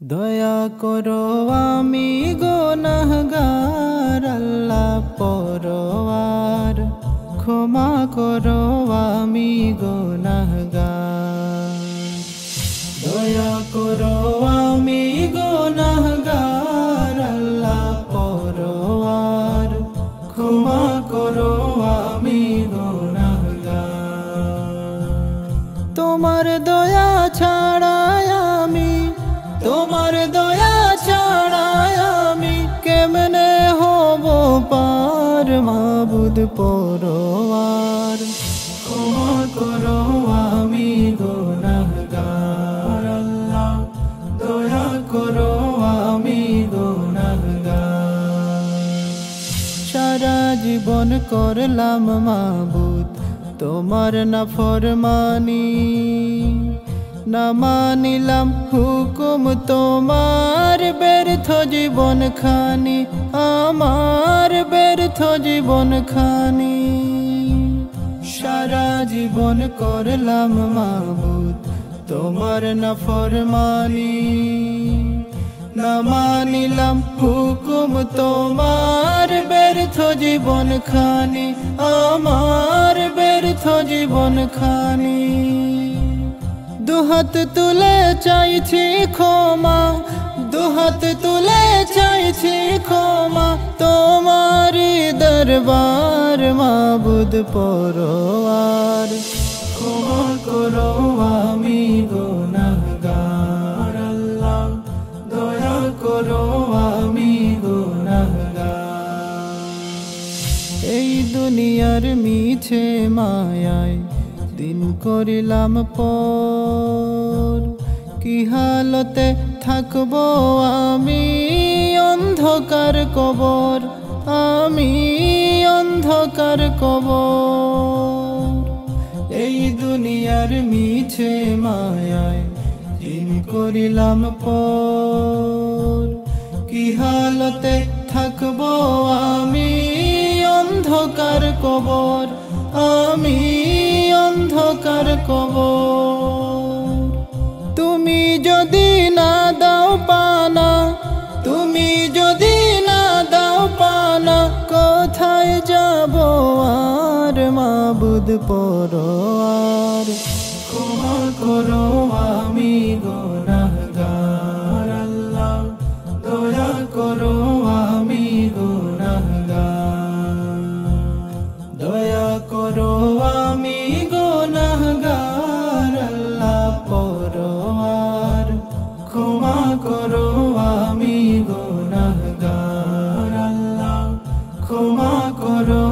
দয়া করো আমি গুনাহগার আল্লাহ পরওয়ার, ক্ষমা করো আমি গুনাহগার। দয়া করো আমি গুনাহগার আল্লাহ পরওয়ার, ক্ষমা করো আমি গুনাহগার। তোমার দয়া ছাড়াই আমি, তোমার দয়া ছাড়াই আমি কেমনে হব পার, মাবুদ পরওয়ার, ক্ষমা করো আমি গুনাহগার আল্লাহ, দয়া করো আমি গুনাহগার। সারা জীবন করলাম মাবুদ তোমার নাফরমানি, না মানিলাম হুকুম তোমার, ব্যর্থ জীবন খানি আমার, ব্যর্থ জীবন খানি। সারা জীবন করলাম মাবুদ তোমার নাফরমানি, না মানিলাম হুকুম তোমার, ব্যর্থ জীবন খানি আমার, ব্যর্থ জীবন খানি। দুহাত তুলে চাইছি ক্ষমা, দুহাত তুলে চাইছি ক্ষমা, তোমারি দরবার মাবুদ পরওয়ার, ক্ষমা করো আমি গুনাহগার আল্লাহ, দয়া করো আমি গুনাহগার। এই দুনিয়ার মিছে মায়ায় দিন করিলাম পর, কি হালতে থাকবো আমি অন্ধকার কবর, আমি অন্ধকার কবর। এই দুনিয়ার মিছে মায়ায় দিন করিলাম পর, কি হালতে থাকবো আমি অন্ধকার কবর, আমি অন্ধকার কবর। তুমি যদি না দাও পানা, তুমি যদি না দাও পানা, কোথায় যাব আর মাবুদ পরওয়ার, ক্ষমা করো আমি গুনাহগার আল্লাহ, দয়া করো আমি গুনাহগার। দয়া করো আমি গুনাহগার আল্লাহ পরওয়ার, ক্ষমা করো আমি গুনাহগার আল্লাহ, ক্ষমা করো